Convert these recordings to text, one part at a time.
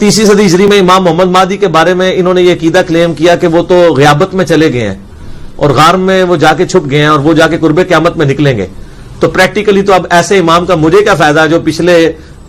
تیسری صدی ہجری میں امام محمد مہدی کے بارے میں انہوں نے یہ عقیدہ کلیم کیا کہ وہ تو غیابت میں چلے گئے ہیں اور غار میں وہ جا کے چھپ گئے ہیں اور وہ جا کے قرب قیامت میں نکلیں گے. تو پریکٹیکلی تو اب ایسے امام کا مجھے کیا فائدہ جو پچھلے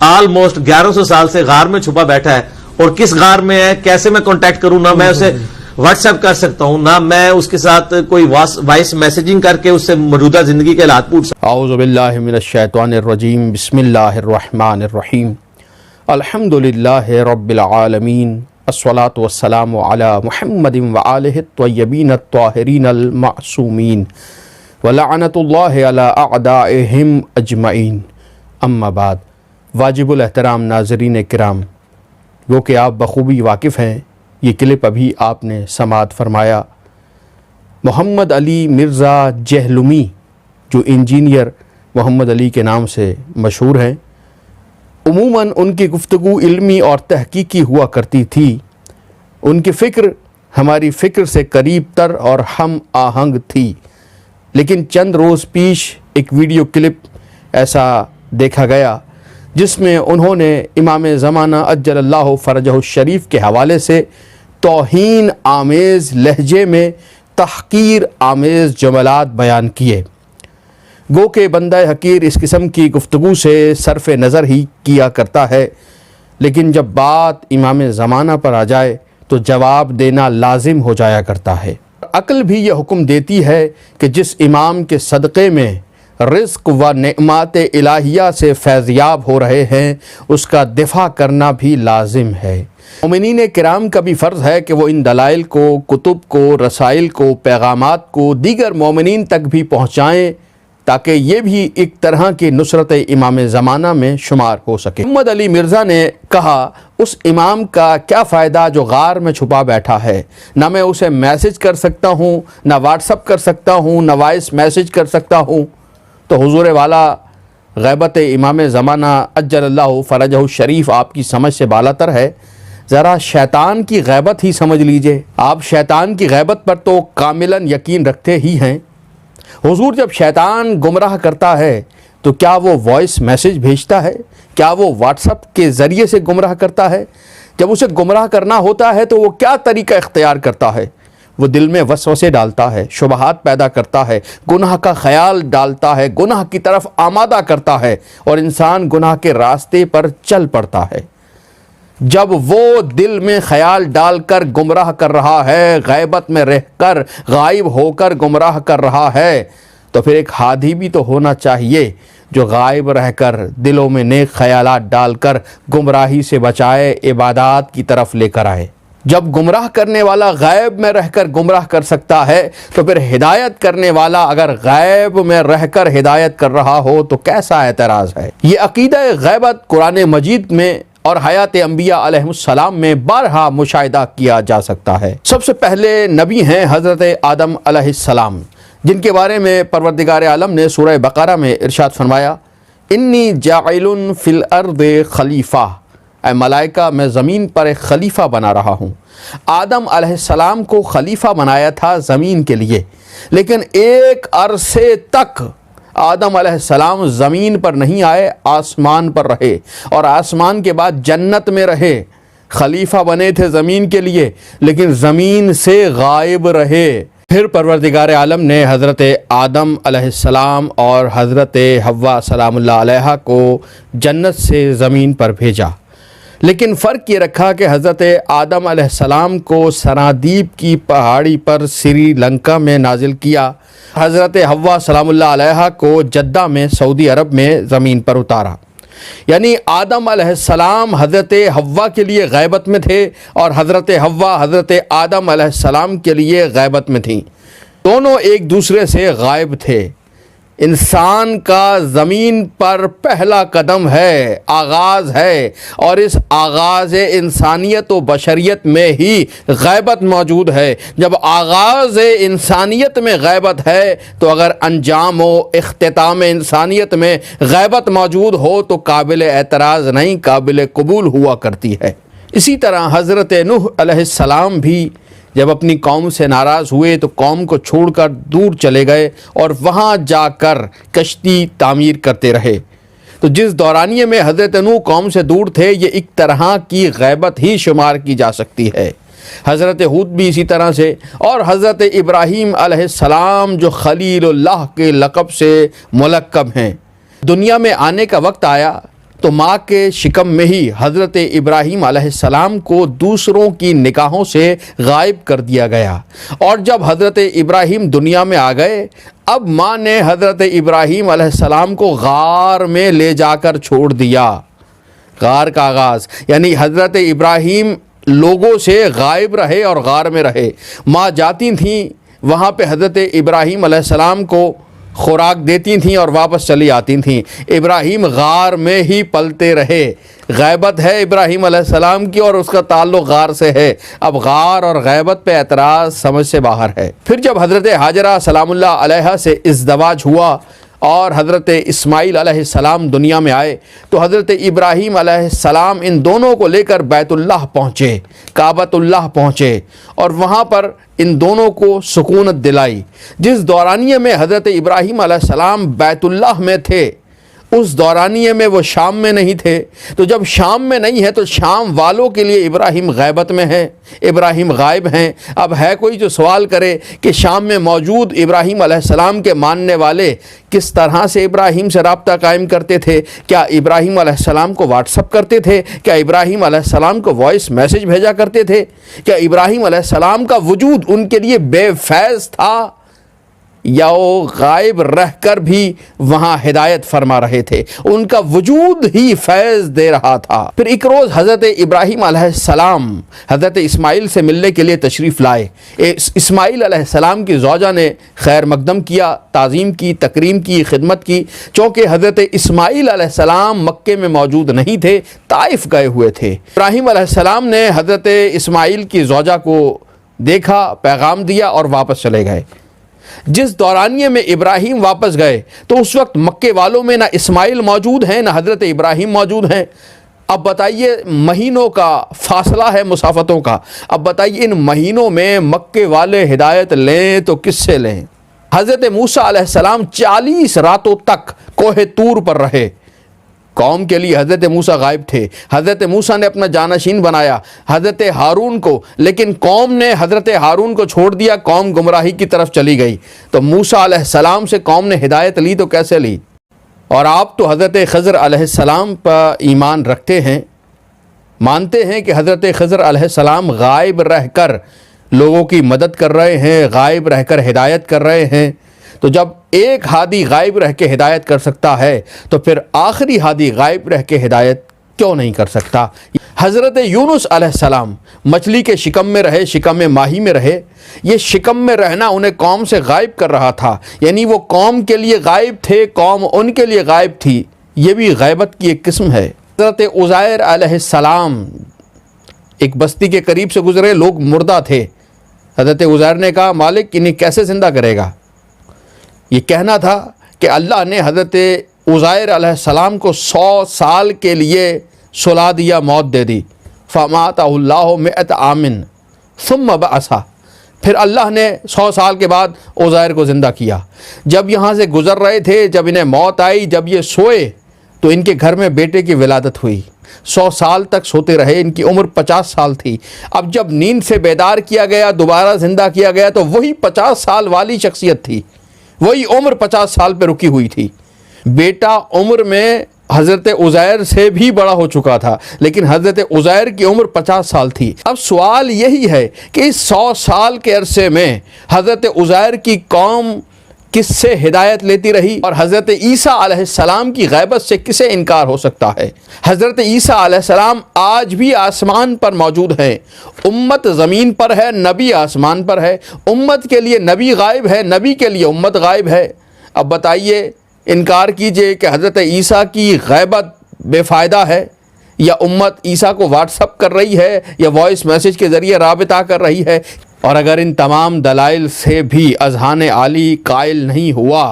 آلموسٹ 1100 سال سے غار میں چھپا بیٹھا ہے, اور کس غار میں ہے, کیسے میں کانٹیکٹ کروں, نہ میں اسے واٹس ایپ کر سکتا ہوں, نہ میں اس کے ساتھ کوئی وائس میسیجنگ کر کے اس سے موجودہ زندگی کے حالات پوچھ سکتا ہوں. اعوذ باللہ من الشیطان الرجیم. بسم اللہ الرحمن الرحیم. الحمدللہ رب العالمین. الصلاۃ والسلام علی محمد وآلہ الطیبین الطاہرین المعصومین ولعنۃ اللہ علی اعدائہم اجمعین. اما بعد. واجب الاحترام ناظرین کرام، وہ کہ آپ بخوبی واقف ہیں، یہ کلپ ابھی آپ نے سماعت فرمایا. محمد علی مرزا جہلمی، جو انجینئر محمد علی کے نام سے مشہور ہیں، عموماً ان کی گفتگو علمی اور تحقیقی ہوا کرتی تھی. ان کی فکر ہماری فکر سے قریب تر اور ہم آہنگ تھی. لیکن چند روز پیش ایک ویڈیو کلپ ایسا دیکھا گیا جس میں انہوں نے امام زمانہ عجل اللہ فرجہ الشریف کے حوالے سے توہین آمیز لہجے میں تحقیر آمیز جملات بیان کیے. گو کہ بندہ حقیر اس قسم کی گفتگو سے صرف نظر ہی کیا کرتا ہے، لیکن جب بات امام زمانہ پر آ جائے تو جواب دینا لازم ہو جایا کرتا ہے. عقل بھی یہ حکم دیتی ہے کہ جس امام کے صدقے میں رزق و نعمات الہیہ سے فیضیاب ہو رہے ہیں اس کا دفاع کرنا بھی لازم ہے. مومنین کرام کا بھی فرض ہے کہ وہ ان دلائل کو، کتب کو، رسائل کو، پیغامات کو دیگر مومنین تک بھی پہنچائیں تاکہ یہ بھی ایک طرح کی نصرت امام زمانہ میں شمار ہو سکے. محمد علی مرزا نے کہا اس امام کا کیا فائدہ جو غار میں چھپا بیٹھا ہے، نہ میں اسے میسج کر سکتا ہوں، نہ واٹس اپ کر سکتا ہوں، نہ وائس میسج کر سکتا ہوں. تو حضور والا غیبت امام زمانہ عجل اللہ فرجہ الشریف آپ کی سمجھ سے بالاتر ہے. ذرا شیطان کی غیبت ہی سمجھ لیجئے. آپ شیطان کی غیبت پر تو کاملاً یقین رکھتے ہی ہیں. حضور جب شیطان گمراہ کرتا ہے تو کیا وہ وائس میسج بھیجتا ہے؟ کیا وہ واٹس اپ کے ذریعے سے گمراہ کرتا ہے؟ جب اسے گمراہ کرنا ہوتا ہے تو وہ کیا طریقہ اختیار کرتا ہے؟ وہ دل میں وسوسے ڈالتا ہے، شبہات پیدا کرتا ہے، گناہ کا خیال ڈالتا ہے، گناہ کی طرف آمادہ کرتا ہے اور انسان گناہ کے راستے پر چل پڑتا ہے. جب وہ دل میں خیال ڈال کر گمراہ کر رہا ہے، غیبت میں رہ کر غائب ہو کر گمراہ کر رہا ہے، تو پھر ایک ہادی بھی تو ہونا چاہیے جو غائب رہ کر دلوں میں نیک خیالات ڈال کر گمراہی سے بچائے، عبادات کی طرف لے کر آئے. جب گمراہ کرنے والا غیب میں رہ کر گمراہ کر سکتا ہے تو پھر ہدایت کرنے والا اگر غیب میں رہ کر ہدایت کر رہا ہو تو کیسا اعتراض ہے؟ یہ عقیدہ غیبت قرآن مجید میں اور حیات انبیاء علیہ السلام میں بارہا مشاہدہ کیا جا سکتا ہے. سب سے پہلے نبی ہیں حضرت آدم علیہ السلام، جن کے بارے میں پروردگار عالم نے سورہ بقرہ میں ارشاد فرمایا، انی جاعل فی الارض خلیفہ، اے ملائکہ میں زمین پر ایک خلیفہ بنا رہا ہوں. آدم علیہ السلام کو خلیفہ بنایا تھا زمین کے لیے، لیکن ایک عرصے تک آدم علیہ السلام زمین پر نہیں آئے، آسمان پر رہے اور آسمان کے بعد جنت میں رہے. خلیفہ بنے تھے زمین کے لیے لیکن زمین سے غائب رہے. پھر پروردگار عالم نے حضرت آدم علیہ السلام اور حضرت حوا سلام اللہ علیہا کو جنت سے زمین پر بھیجا، لیکن فرق یہ رکھا کہ حضرت آدم علیہ السلام کو سرادیپ کی پہاڑی پر سری لنکا میں نازل کیا، حضرت حوا سلام اللہ علیہا کو جدہ میں سعودی عرب میں زمین پر اتارا. یعنی آدم علیہ السلام حضرت حوا کے لیے غیبت میں تھے اور حضرت حوا حضرت آدم علیہ السلام کے لیے غیبت میں تھیں. دونوں ایک دوسرے سے غائب تھے. انسان کا زمین پر پہلا قدم ہے، آغاز ہے، اور اس آغاز انسانیت و بشریت میں ہی غیبت موجود ہے. جب آغاز انسانیت میں غیبت ہے تو اگر انجام و اختتام انسانیت میں غیبت موجود ہو تو قابل اعتراض نہیں، قابل قبول ہوا کرتی ہے. اسی طرح حضرت نوح علیہ السلام بھی جب اپنی قوم سے ناراض ہوئے تو قوم کو چھوڑ کر دور چلے گئے اور وہاں جا کر کشتی تعمیر کرتے رہے. تو جس دورانیے میں حضرت نوح قوم سے دور تھے یہ ایک طرح کی غیبت ہی شمار کی جا سکتی ہے۔ حضرت ہود بھی اسی طرح سے، اور حضرت ابراہیم علیہ السلام جو خلیل اللہ کے لقب سے ملقب ہیں، دنیا میں آنے کا وقت آیا تو ماں کے شکم میں ہی حضرت ابراہیم علیہ السلام کو دوسروں کی نگاہوں سے غائب کر دیا گیا، اور جب حضرت ابراہیم دنیا میں آ گئے اب ماں نے حضرت ابراہیم علیہ السلام کو غار میں لے جا کر چھوڑ دیا۔ غار کا آغاز یعنی حضرت ابراہیم لوگوں سے غائب رہے اور غار میں رہے، ماں جاتی تھیں وہاں پہ حضرت ابراہیم علیہ السلام کو خوراک دیتی تھیں اور واپس چلی آتی تھیں، ابراہیم غار میں ہی پلتے رہے۔ غیبت ہے ابراہیم علیہ السلام کی اور اس کا تعلق غار سے ہے۔ اب غار اور غیبت پہ اعتراض سمجھ سے باہر ہے۔ پھر جب حضرت ہاجرہ سلام اللہ علیہا سے ازدواج ہوا اور حضرت اسماعیل علیہ السلام دنیا میں آئے تو حضرت ابراہیم علیہ السلام ان دونوں کو لے کر بیت اللہ پہنچے، کعبۃ اللہ پہنچے، اور وہاں پر ان دونوں کو سکونت دلائی۔ جس دورانیے میں حضرت ابراہیم علیہ السلام بیت اللہ میں تھے اس دورانیے میں وہ شام میں نہیں تھے، تو جب شام میں نہیں ہے تو شام والوں کے لیے ابراہیم غیبت میں ہے، ابراہیم غائب ہیں۔ اب ہے کوئی جو سوال کرے کہ شام میں موجود ابراہیم علیہ السلام کے ماننے والے کس طرح سے ابراہیم سے رابطہ قائم کرتے تھے؟ کیا ابراہیم علیہ السلام کو واٹس اپ کرتے تھے؟ کیا ابراہیم علیہ السلام کو وائس میسج بھیجا کرتے تھے؟ کیا ابراہیم علیہ السلام کا وجود ان کے لیے بے فیض تھا، یا وہ غائب رہ کر بھی وہاں ہدایت فرما رہے تھے؟ ان کا وجود ہی فیض دے رہا تھا۔ پھر ایک روز حضرت ابراہیم علیہ السلام حضرت اسماعیل سے ملنے کے لیے تشریف لائے۔ اسماعیل علیہ السلام کی زوجہ نے خیر مقدم کیا، تعظیم کی، تکریم کی، خدمت کی، چونکہ حضرت اسماعیل علیہ السلام مکے میں موجود نہیں تھے، طائف گئے ہوئے تھے۔ ابراہیم علیہ السلام نے حضرت اسماعیل کی زوجہ کو دیکھا، پیغام دیا اور واپس چلے گئے۔ جس دورانیے میں ابراہیم واپس گئے تو اس وقت مکے والوں میں نہ اسماعیل موجود ہیں نہ حضرت ابراہیم موجود ہیں۔ اب بتائیے، مہینوں کا فاصلہ ہے مسافتوں کا، اب بتائیے ان مہینوں میں مکے والے ہدایت لیں تو کس سے لیں؟ حضرت موسیٰ علیہ السلام 40 راتوں تک کوہ طور پر رہے، قوم کے لیے حضرت موسیٰ غائب تھے۔ حضرت موسیٰ نے اپنا جانشین بنایا حضرت ہارون کو، لیکن قوم نے حضرت ہارون کو چھوڑ دیا، قوم گمراہی کی طرف چلی گئی۔ تو موسیٰ علیہ السلام سے قوم نے ہدایت لی تو کیسے لی؟ اور آپ تو حضرت خضر علیہ السلام پر ایمان رکھتے ہیں، مانتے ہیں کہ حضرت خضر علیہ السلام غائب رہ کر لوگوں کی مدد کر رہے ہیں، غائب رہ کر ہدایت کر رہے ہیں۔ تو جب ایک ہادی غائب رہ کے ہدایت کر سکتا ہے تو پھر آخری ہادی غائب رہ کے ہدایت کیوں نہیں کر سکتا؟ حضرت یونس علیہ السلام مچھلی کے شکم میں رہے، شکم ماہی میں رہے۔ یہ شکم میں رہنا انہیں قوم سے غائب کر رہا تھا، یعنی وہ قوم کے لیے غائب تھے، قوم ان کے لیے غائب تھی۔ یہ بھی غیبت کی ایک قسم ہے۔ حضرت عزیر علیہ السلام ایک بستی کے قریب سے گزرے، لوگ مردہ تھے۔ حضرت عزیر نے کہا مالک انہیں کیسے زندہ کرے گا؟ یہ کہنا تھا کہ اللہ نے حضرت عزیر علیہ السلام کو 100 سال کے لیے سلا دیا، موت دے دی۔ فَمَاتَهُ اللَّهُ مِئَةَ عَامٍ ثُمَّ بَعَثَهُ، پھر اللہ نے 100 سال کے بعد عزیر کو زندہ کیا۔ جب یہاں سے گزر رہے تھے، جب انہیں موت آئی، جب یہ سوئے تو ان کے گھر میں بیٹے کی ولادت ہوئی۔ 100 سال تک سوتے رہے، ان کی عمر 50 سال تھی۔ اب جب نیند سے بیدار کیا گیا، دوبارہ زندہ کیا گیا تو وہی 50 سال والی شخصیت تھی، وہی عمر 50 سال پہ رکی ہوئی تھی۔ بیٹا عمر میں حضرت عزیر سے بھی بڑا ہو چکا تھا، لیکن حضرت عزیر کی عمر 50 سال تھی۔ اب سوال یہی ہے کہ اس 100 سال کے عرصے میں حضرت عزیر کی قوم کس سے ہدایت لیتی رہی، اور حضرت عیسیٰ علیہ السلام کی غیبت سے کسے انکار ہو سکتا ہے؟ حضرت عیسیٰ علیہ السلام آج بھی آسمان پر موجود ہیں، امت زمین پر ہے، نبی آسمان پر ہے۔ امت کے لیے نبی غائب ہے، نبی کے لیے امت غائب ہے۔ اب بتائیے، انکار کیجئے کہ حضرت عیسیٰ کی غیبت بے فائدہ ہے، یا امت عیسیٰ کو واٹس اپ کر رہی ہے، یا وائس میسج کے ذریعے رابطہ کر رہی ہے۔ اور اگر ان تمام دلائل سے بھی اذہان عالی قائل نہیں ہوا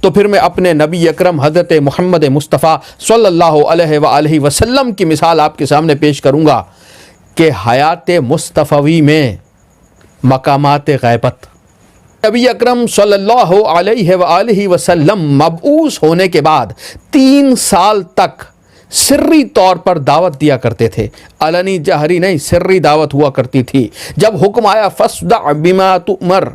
تو پھر میں اپنے نبی اکرم حضرت محمد مصطفیٰ صلی اللہ علیہ وآلہ وسلم کی مثال آپ کے سامنے پیش کروں گا کہ حیات مصطفی میں مقامات غیبت نبی اکرم صلی اللہ علیہ وآلہ وسلم مبعوث ہونے کے بعد 3 سال تک سری طور پر دعوت دیا کرتے تھے، علنی جہری نہیں، سری دعوت ہوا کرتی تھی۔ جب حکم آیا فاصدع بما تؤمر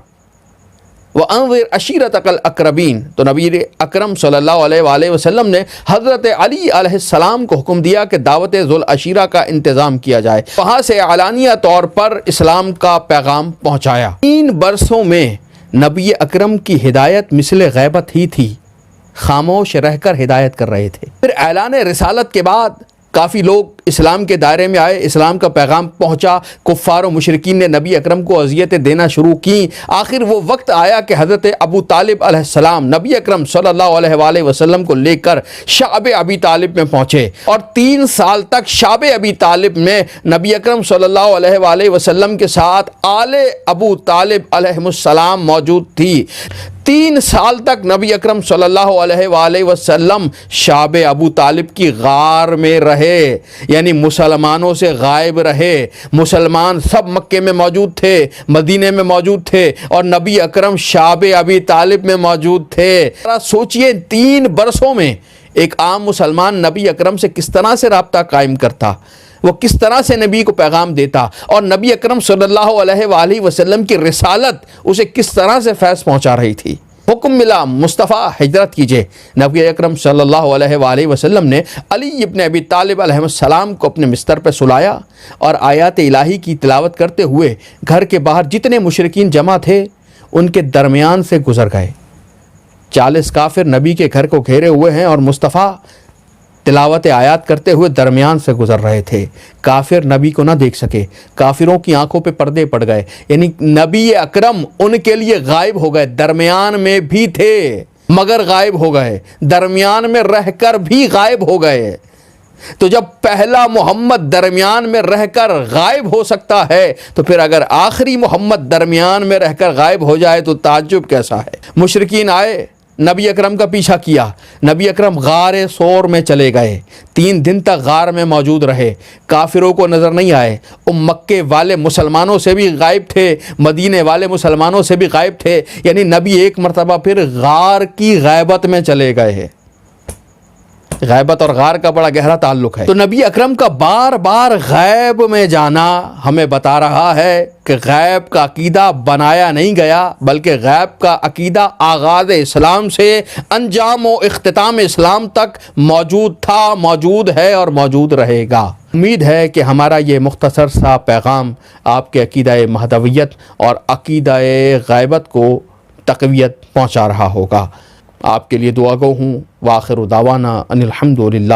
وانذر عشیرتک الاقربین، تو نبی اکرم صلی اللہ علیہ وآلہ وسلم نے حضرت علی علیہ السلام کو حکم دیا کہ دعوت ذوالعشیرہ کا انتظام کیا جائے۔ وہاں سے علانیہ طور پر اسلام کا پیغام پہنچایا۔ 3 برسوں میں نبی اکرم کی ہدایت مثل غیبت ہی تھی، خاموش رہ کر ہدایت کر رہے تھے۔ پھر اعلان رسالت کے بعد کافی لوگ اسلام کے دائرے میں آئے، اسلام کا پیغام پہنچا، کفار و مشرکین نے نبی اکرم کو اذیتیں دینا شروع کیں۔ آخر وہ وقت آیا کہ حضرت ابو طالب علیہ السلام نبی اکرم صلی اللہ علیہ وآلہ وسلم کو لے کر شعب ابی طالب میں پہنچے، اور 3 سال تک شعب ابی طالب میں نبی اکرم صلی اللہ علیہ وآلہ وسلم کے ساتھ آل ابو طالب علیہ السلام موجود تھی۔ 3 سال تک نبی اکرم صلی اللہ علیہ وآلہ وسلم شعب ابو طالب کی غار میں رہے، یعنی مسلمانوں سے غائب رہے۔ مسلمان سب مکے میں موجود تھے، مدینے میں موجود تھے، اور نبی اکرم شعب ابی طالب میں موجود تھے۔ سوچئے 3 برسوں میں ایک عام مسلمان نبی اکرم سے کس طرح سے رابطہ قائم کرتا، وہ کس طرح سے نبی کو پیغام دیتا، اور نبی اکرم صلی اللہ علیہ وآلہ وسلم کی رسالت اسے کس طرح سے فیض پہنچا رہی تھی۔ حکم ملا مصطفیٰ ہجرت کیجئے۔ نبی اکرم صلی اللہ علیہ وآلہ وسلم نے علی ابن ابی طالب علیہ السلام کو اپنے بستر پہ سلایا اور آیات الہی کی تلاوت کرتے ہوئے گھر کے باہر جتنے مشرکین جمع تھے ان کے درمیان سے گزر گئے۔ 40 کافر نبی کے گھر کو گھیرے ہوئے ہیں اور مصطفیٰ تلاوت آیات کرتے ہوئے درمیان سے گزر رہے تھے۔ کافر نبی کو نہ دیکھ سکے، کافروں کی آنکھوں پہ پردے پڑ گئے، یعنی نبی اکرم ان کے لیے غائب ہو گئے۔ درمیان میں بھی تھے مگر غائب ہو گئے، درمیان میں رہ کر بھی غائب ہو گئے۔ تو جب پہلا محمد درمیان میں رہ کر غائب ہو سکتا ہے تو پھر اگر آخری محمد درمیان میں رہ کر غائب ہو جائے تو تعجب کیسا ہے۔ مشرکین آئے، نبی اکرم کا پیچھا کیا، نبی اکرم غار سور میں چلے گئے، 3 دن تک غار میں موجود رہے، کافروں کو نظر نہیں آئے۔ مکے والے مسلمانوں سے بھی غائب تھے، مدینے والے مسلمانوں سے بھی غائب تھے، یعنی نبی ایک مرتبہ پھر غار کی غیبت میں چلے گئے ہیں۔ غیبت اور غار کا بڑا گہرا تعلق ہے۔ تو نبی اکرم کا بار بار غیب میں جانا ہمیں بتا رہا ہے کہ غیب کا عقیدہ بنایا نہیں گیا، بلکہ غیب کا عقیدہ آغاز اسلام سے انجام و اختتام اسلام تک موجود تھا، موجود ہے اور موجود رہے گا۔ امید ہے کہ ہمارا یہ مختصر سا پیغام آپ کے عقیدہ مہدویت اور عقیدہ غیبت کو تقویت پہنچا رہا ہوگا۔ آپ کے لیے دعا گو ہوں۔ وآخر دعوانا ان الحمد للہ